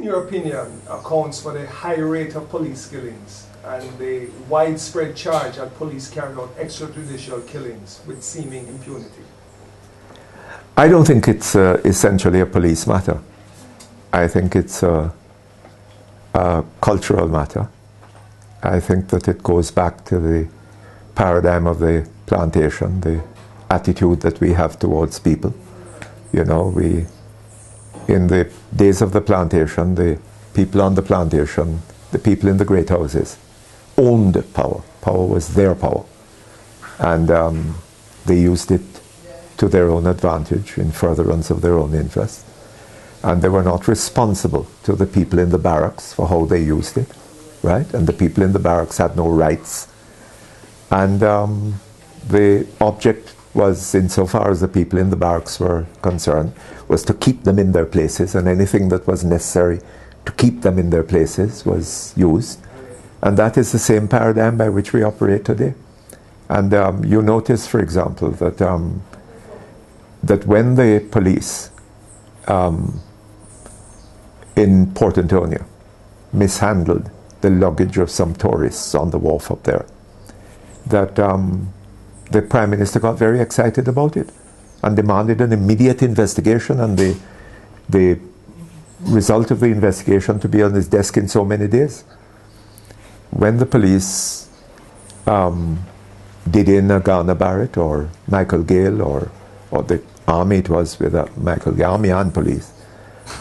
in your opinion, accounts for the high rate of police killings and the widespread charge that police carry out extrajudicial killings with seeming impunity? I don't think it's essentially a police matter. I think it's a cultural matter. I think that it goes back to the paradigm of the plantation, the attitude that we have towards people. You know, in the days of the plantation, the people on the plantation, the people in the great houses, owned power. Power was their power. And they used it to their own advantage in furtherance of their own interests. And they were not responsible to the people in the barracks for how they used it, right? And the people in the barracks had no rights. And the object was, insofar as the people in the barracks were concerned, was to keep them in their places, and anything that was necessary to keep them in their places was used. And that is the same paradigm by which we operate today. And you notice, for example, that that when the police in Port Antonio mishandled the luggage of some tourists on the wharf up there, that the Prime Minister got very excited about it and demanded an immediate investigation, and the result of the investigation to be on his desk in so many days. When the police did in Ghana Barrett or Michael Gale or the army, it was with Michael Gale, army and police,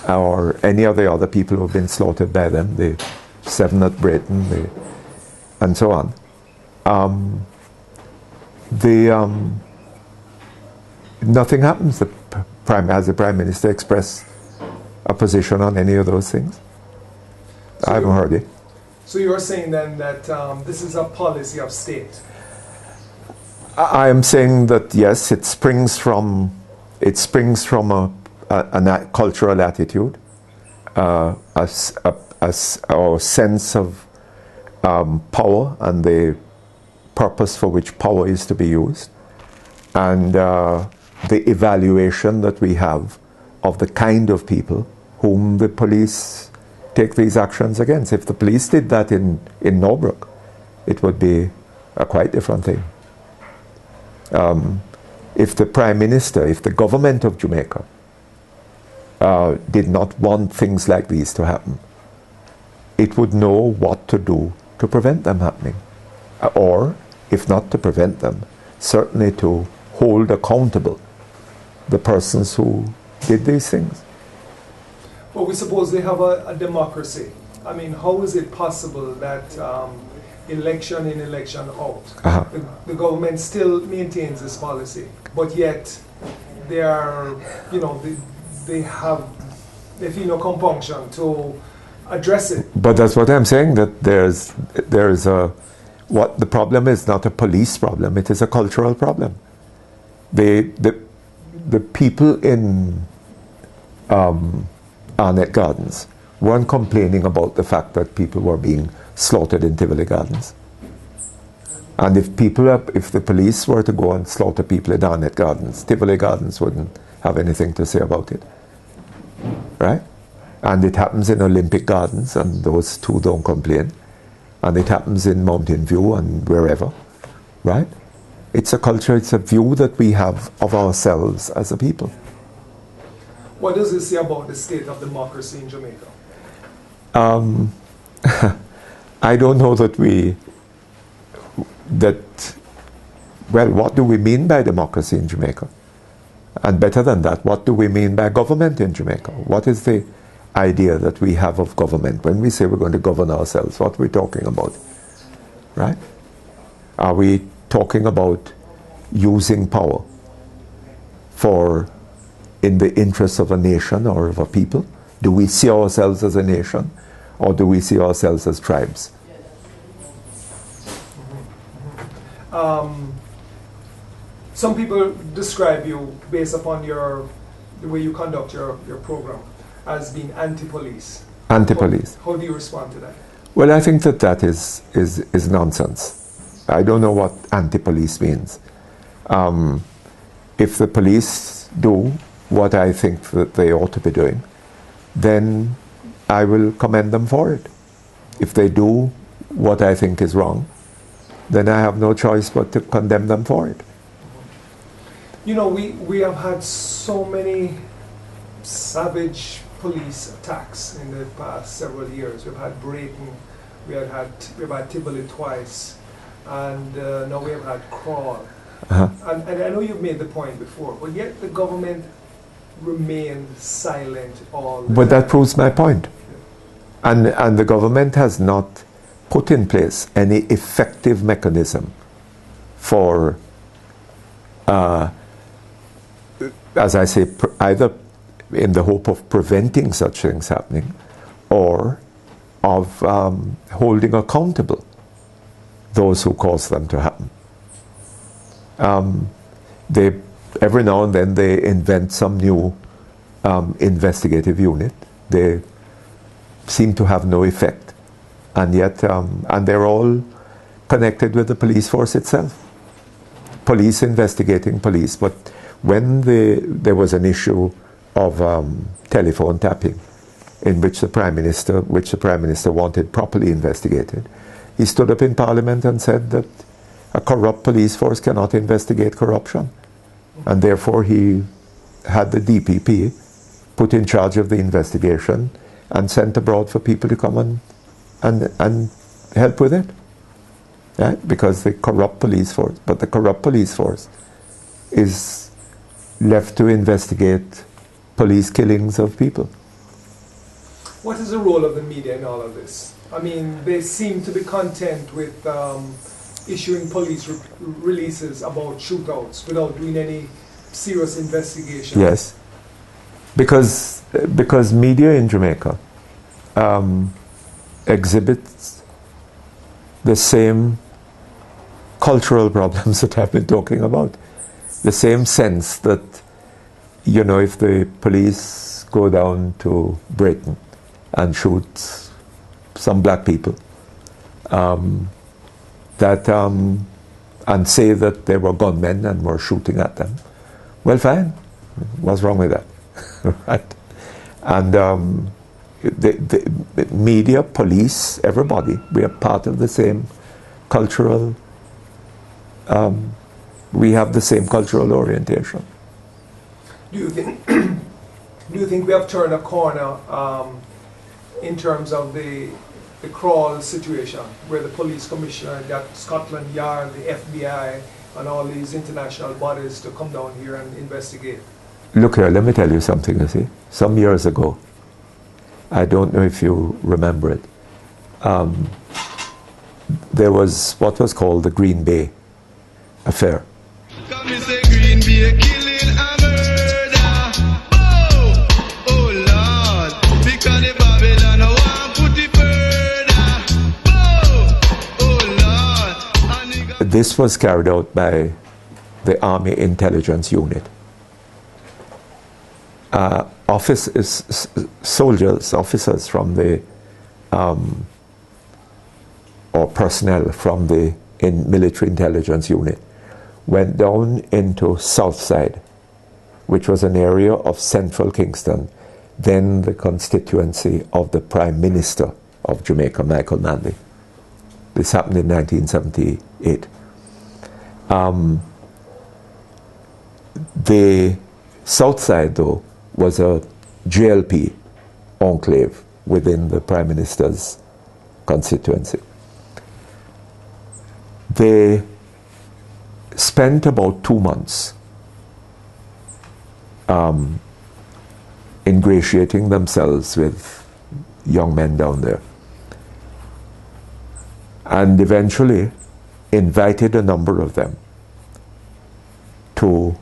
or any of the other people who have been slaughtered by them, the 7 at Brayton, and so on. Nothing happens. Has the Prime Minister expressed a position on any of those things? So I haven't heard it. So you're saying then that this is a policy of state? I am saying that yes, it springs from a cultural attitude, a sense of power and the purpose for which power is to be used, and the evaluation that we have of the kind of people whom the police take these actions against. If the police did that in Norbrook, it would be a quite different thing. If the Prime Minister, if the government of Jamaica did not want things like these to happen, it would know what to do to prevent them happening. Or, if not to prevent them, certainly to hold accountable the persons who did these things. Well, we suppose they have a democracy. I mean, how is it possible that election in, election out, the government still maintains this policy, but yet they are, they feel no compunction to address it? But that's what I'm saying, that there's what the problem is not a police problem, it is a cultural problem. The people in Arnett Gardens weren't complaining about the fact that people were being slaughtered in Tivoli Gardens. And if the police were to go and slaughter people in Arnett Gardens, Tivoli Gardens wouldn't have anything to say about it, right? And it happens in Olympic Gardens, and those two don't complain. And it happens in Mountain View and wherever, right? It's a culture, it's a view that we have of ourselves as a people. What does it say about the state of democracy in Jamaica? I don't know what do we mean by democracy in Jamaica? And better than that, what do we mean by government in Jamaica? What is the idea that we have of government? When we say we're going to govern ourselves, what are we talking about? Right? Are we talking about using power in the interests of a nation or of a people? Do we see ourselves as a nation, or do we see ourselves as tribes? Some people describe you, based upon the way you conduct your program, as being anti-police. Anti-police. How do you respond to that? Well, I think that is nonsense. I don't know what anti-police means. If the police do what I think that they ought to be doing, then I will commend them for it. If they do what I think is wrong, then I have no choice but to condemn them for it. You know, we have had so many savage police attacks in the past several years. We've had Brayton, we've had Tivoli twice, and now we have had Crawl. And I know you've made the point before, but yet the government remained silent all the time. But that proves my point. And the government has not put in place any effective mechanism for, as I say, either in the hope of preventing such things happening or of holding accountable those who cause them to happen. Every now and then they invent some new investigative unit. They seem to have no effect, and yet, and they're all connected with the police force itself. Police investigating police, but when there was an issue of telephone tapping, in which the Prime Minister wanted properly investigated, he stood up in Parliament and said that a corrupt police force cannot investigate corruption, and therefore he had the DPP put in charge of the investigation and sent abroad for people to come and help with it. Right? Because the corrupt police force is left to investigate police killings of people. What is the role of the media in all of this? I mean, they seem to be content with issuing police releases about shootouts without doing any serious investigation. Yes, because media in Jamaica exhibits the same cultural problems that I've been talking about. The same sense that, you know, if the police go down to Britain and shoot some black people, and say that they were gunmen and were shooting at them, well, fine. What's wrong with that? Right? And the media, police, everybody, we are part of the same cultural, we have the same cultural orientation. Do you think we have turned a corner in terms of the Crawl situation, where the police commissioner got Scotland Yard, the FBI, and all these international bodies to come down here and investigate? Look here, let me tell you something, you see. Some years ago, I don't know if you remember it, there was what was called the Green Bay affair. Green Bay killing a murder. Oh Lord, because the Babylon want put it further. Oh Lord. This was carried out by the Army Intelligence Unit. Officers from the, or personnel from the military intelligence unit went down into Southside, which was an area of central Kingston, then the constituency of the Prime Minister of Jamaica, Michael Manley. This happened in 1978. The Southside, though, was a JLP enclave within the Prime Minister's constituency. They spent about 2 months ingratiating themselves with young men down there, and eventually invited a number of them to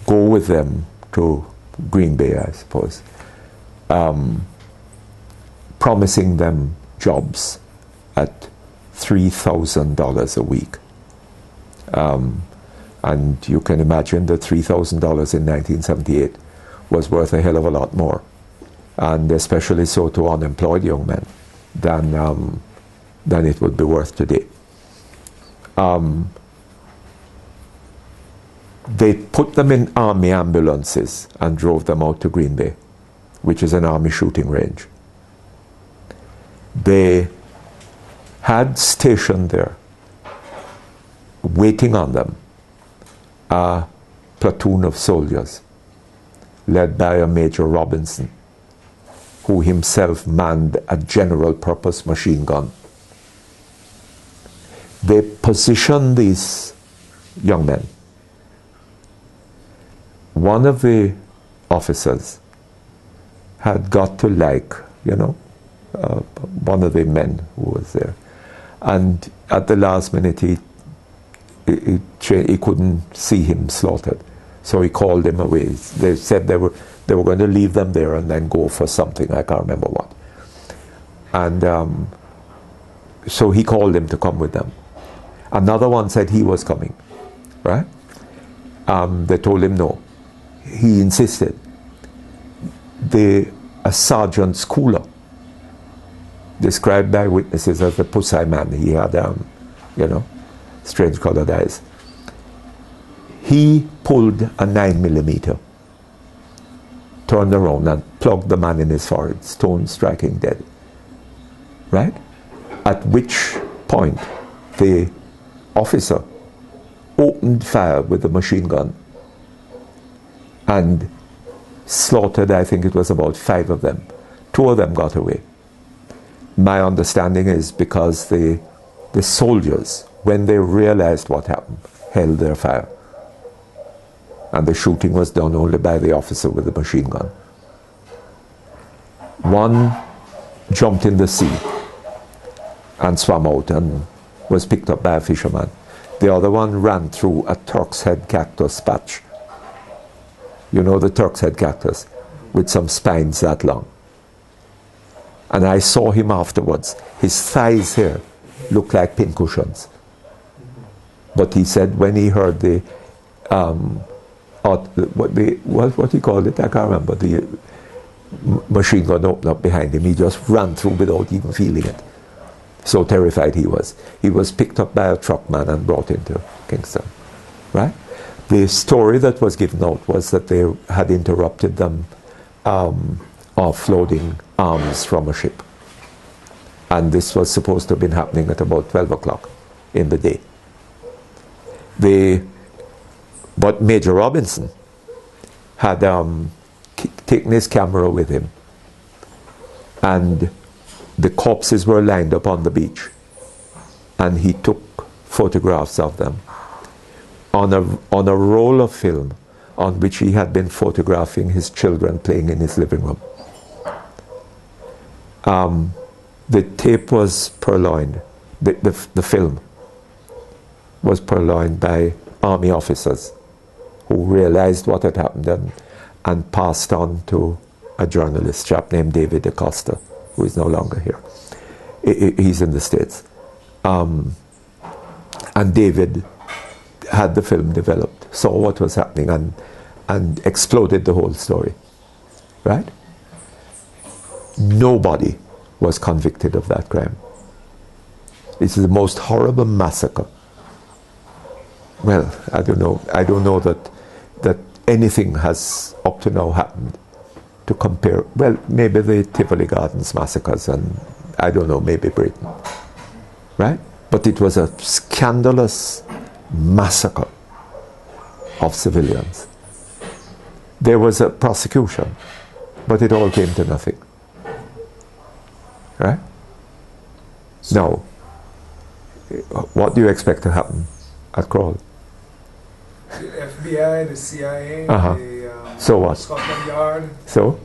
go with them to Green Bay, I suppose, promising them jobs at $3,000 a week. And you can imagine that $3,000 in 1978 was worth a hell of a lot more, and especially so to unemployed young men, than it would be worth today. They put them in army ambulances and drove them out to Green Bay, which is an army shooting range. they had stationed there, waiting on them, a platoon of soldiers led by a Major Robinson, who himself manned a general purpose machine gun. They positioned these young men. One of the officers had got to like, one of the men who was there. And at the last minute, he couldn't see him slaughtered. So he called him away. They said they were going to leave them there and then go for something, I can't remember what. And so he called him to come with them. Another one said he was coming, right? They told him no. He insisted. A sergeant Schooler, described by witnesses as the pussy man, he had, strange colored eyes. He pulled a 9mm, turned around and plugged the man in his forehead, stone striking dead. Right? At which point the officer opened fire with a machine gun and slaughtered, I think it was about 5 of them. 2 of them got away. My understanding is because the soldiers, when they realized what happened, held their fire. And the shooting was done only by the officer with the machine gun. One jumped in the sea and swam out and was picked up by a fisherman. The other one ran through a Turk's head cactus patch. You know the Turk's head cactus, with some spines that long. And I saw him afterwards. His thighs here looked like pincushions. But he said when he heard what he called it, I can't remember, the machine gun opened up behind him, he just ran through without even feeling it. So terrified he was. He was picked up by a truckman and brought into Kingston. Right? The story that was given out was that they had interrupted them offloading arms from a ship. And this was supposed to have been happening at about 12 o'clock in the day. But Major Robinson had taken his camera with him, and the corpses were lined up on the beach, and he took photographs of them on a roll of film on which he had been photographing his children playing in his living room. The tape was purloined, the film was purloined by army officers who realized what had happened and passed on to a journalist, chap named David Acosta, who is no longer here. He's in the States. And David had the film developed, saw what was happening and exploded the whole story. Right? Nobody was convicted of that crime. This is the most horrible massacre. Well, I don't know that anything has up to now happened to compare. Well, maybe the Tivoli Gardens massacres, and I don't know, maybe Britain. Right? But it was a scandalous massacre of civilians. There was a prosecution, but it all came to nothing. Right? Now, what do you expect to happen at Crawley? The FBI, the CIA, so what? Scotland Yard. So?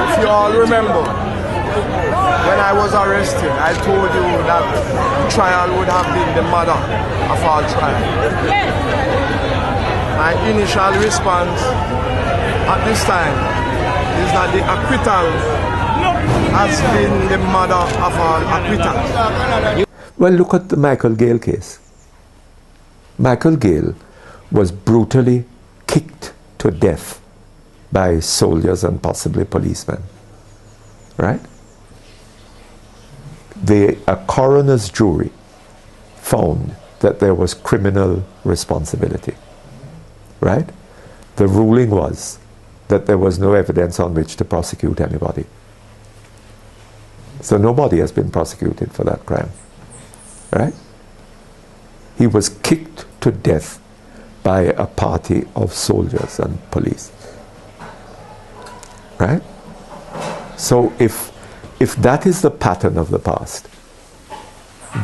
If you all remember, when I was arrested, I told you that trial would have been the mother of all trial. My initial response at this time is that the acquittal has been the mother of all acquittals. Well, look at the Michael Gale case. Michael Gale was brutally kicked to death by soldiers and possibly policemen. Right? a coroner's jury found that there was criminal responsibility, right? The ruling was that there was no evidence on which to prosecute anybody. So nobody has been prosecuted for that crime, right? He was kicked to death by a party of soldiers and police, right? So if that is the pattern of the past,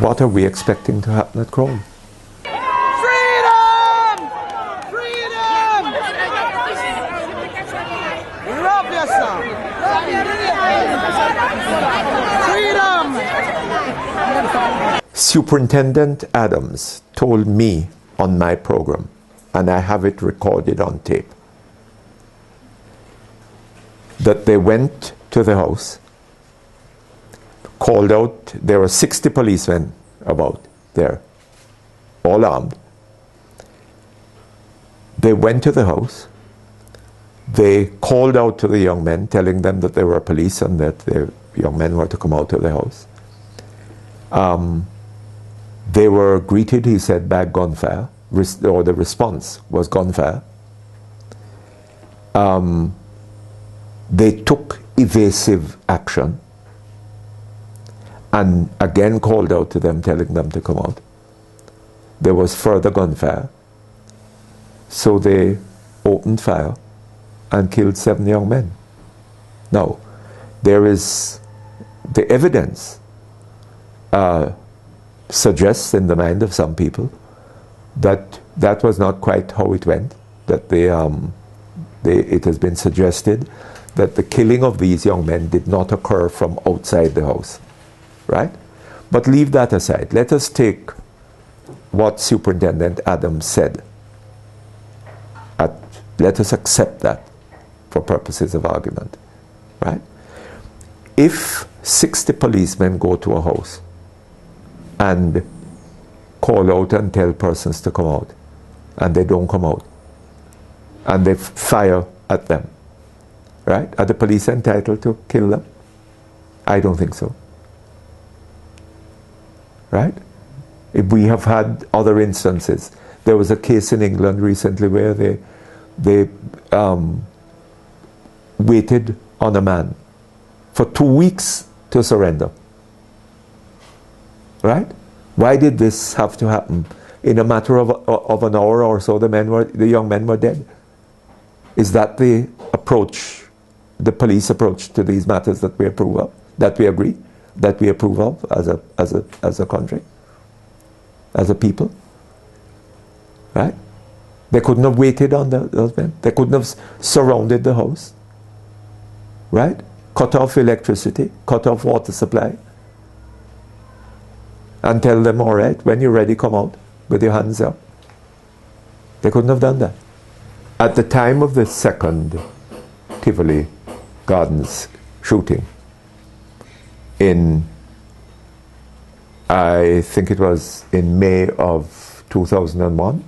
what are we expecting to happen at Crown? Freedom! Freedom! Love yourself! Freedom! Superintendent Adams told me on my program, and I have it recorded on tape, that they went to the house, called out, there were 60 policemen about there, all armed. They went to the house, they called out to the young men, telling them that they were police and that the young men were to come out to the house. They were greeted, he said, by gunfire, or the response was gunfire. They took evasive action and again called out to them, telling them to come out. There was further gunfire. So they opened fire and killed 7 young men. Now, there is the evidence suggests in the mind of some people that that was not quite how it went, that it has been suggested that the killing of these young men did not occur from outside the house, right? But leave that aside. Let us take what Superintendent Adams said. Let us accept that for purposes of argument, right? If 60 policemen go to a house and call out and tell persons to come out, and they don't come out, and they fire at them, right? Are the police entitled to kill them? I don't think so, right? If we have had other instances. There was a case in England recently where they waited on a man for 2 weeks to surrender, right? Why did this have to happen? In a matter of an hour or so, the young men were dead. Is that the approach, the police approach to these matters that we approve of, that we agree, that we approve of as a country, as a people? Right? They couldn't have waited on those men. They couldn't have surrounded the house. Right? Cut off electricity, cut off water supply, and tell them, all right, when you're ready, come out with your hands up. They couldn't have done that. At the time of the second Tivoli Gardens shooting, I think it was in May of 2001,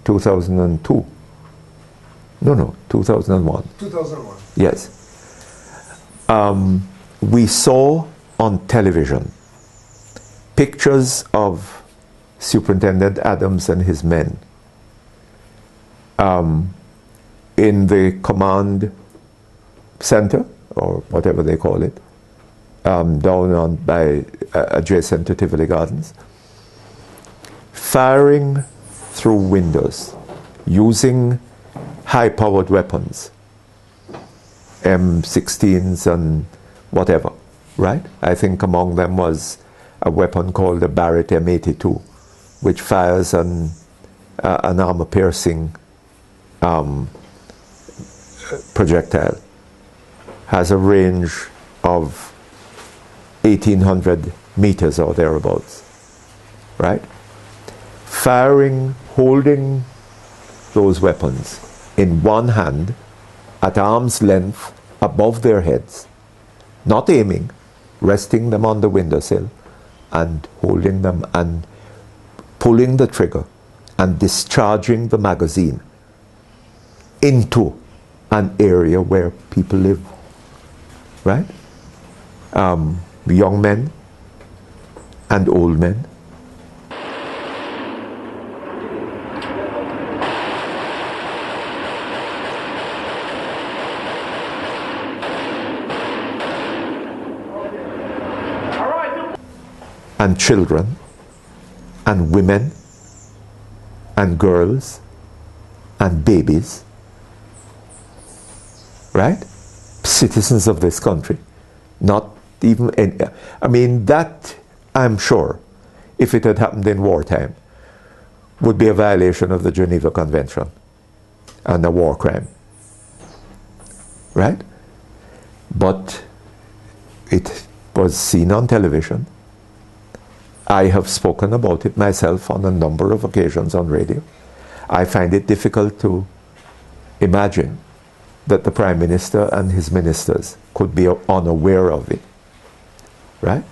2002. No, 2001. 2001. Yes. We saw on television pictures of Superintendent Adams and his men in the command center, or whatever they call it, down adjacent to Tivoli Gardens, firing through windows, using high-powered weapons, M16s and whatever, right? I think among them was a weapon called the Barrett M82, which fires an armor-piercing projectile, has a range of 1,800 meters or thereabouts, right? Firing, holding those weapons in one hand at arm's length above their heads, not aiming, resting them on the windowsill and holding them and pulling the trigger and discharging the magazine into an area where people live, right? Young men and old men. And children, and women, and girls, and babies, right? Citizens of this country. Not even, I mean, that, I'm sure, if it had happened in wartime, would be a violation of the Geneva Convention and a war crime, right? But it was seen on television. I have spoken about it myself on a number of occasions on radio. I find it difficult to imagine that the Prime Minister and his ministers could be unaware of it, right?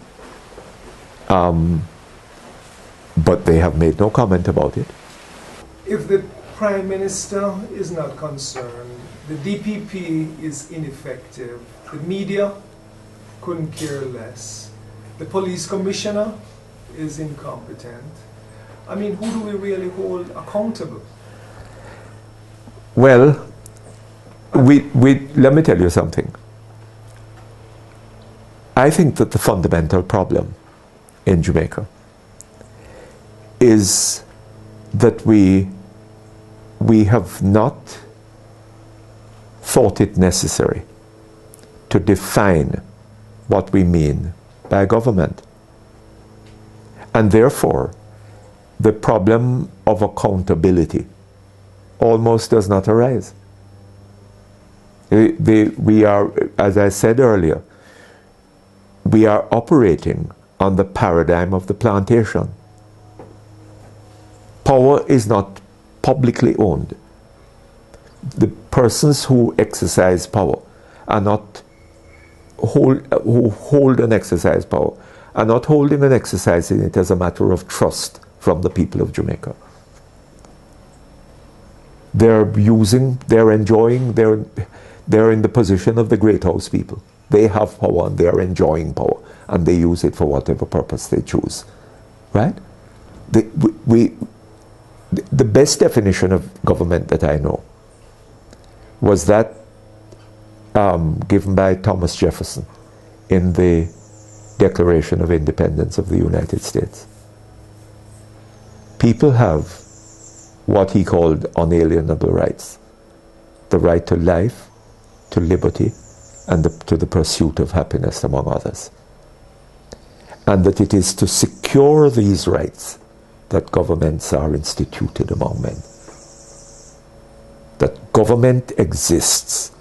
But they have made no comment about it. If the Prime Minister is not concerned, the DPP is ineffective, the media couldn't care less, the police commissioner is incompetent. I mean, who do we really hold accountable? Well, let me tell you something. I think that the fundamental problem in Jamaica is that we have not thought it necessary to define what we mean by government. And therefore, the problem of accountability almost does not arise. We are, as I said earlier, we are operating on the paradigm of the plantation. Power is not publicly owned. The persons who exercise power are not who hold and exercise power are not holding and exercising it as a matter of trust from the people of Jamaica. They're enjoying, they're in the position of the great house people. They have power and they're enjoying power and they use it for whatever purpose they choose, right? The best definition of government that I know was that given by Thomas Jefferson in the Declaration of Independence of the United States. People have what he called unalienable rights. The right to life, to liberty, and to the pursuit of happiness, among others. And that it is to secure these rights that governments are instituted among men. That government exists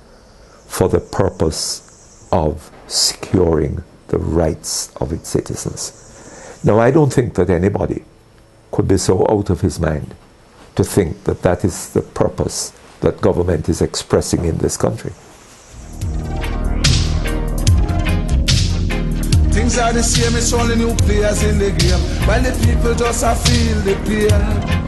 for the purpose of securing the rights of its citizens. Now, I don't think that anybody could be so out of his mind to think that that is the purpose that government is expressing in this country. Things are the same, it's only new players in the game. While the people just feel the pain.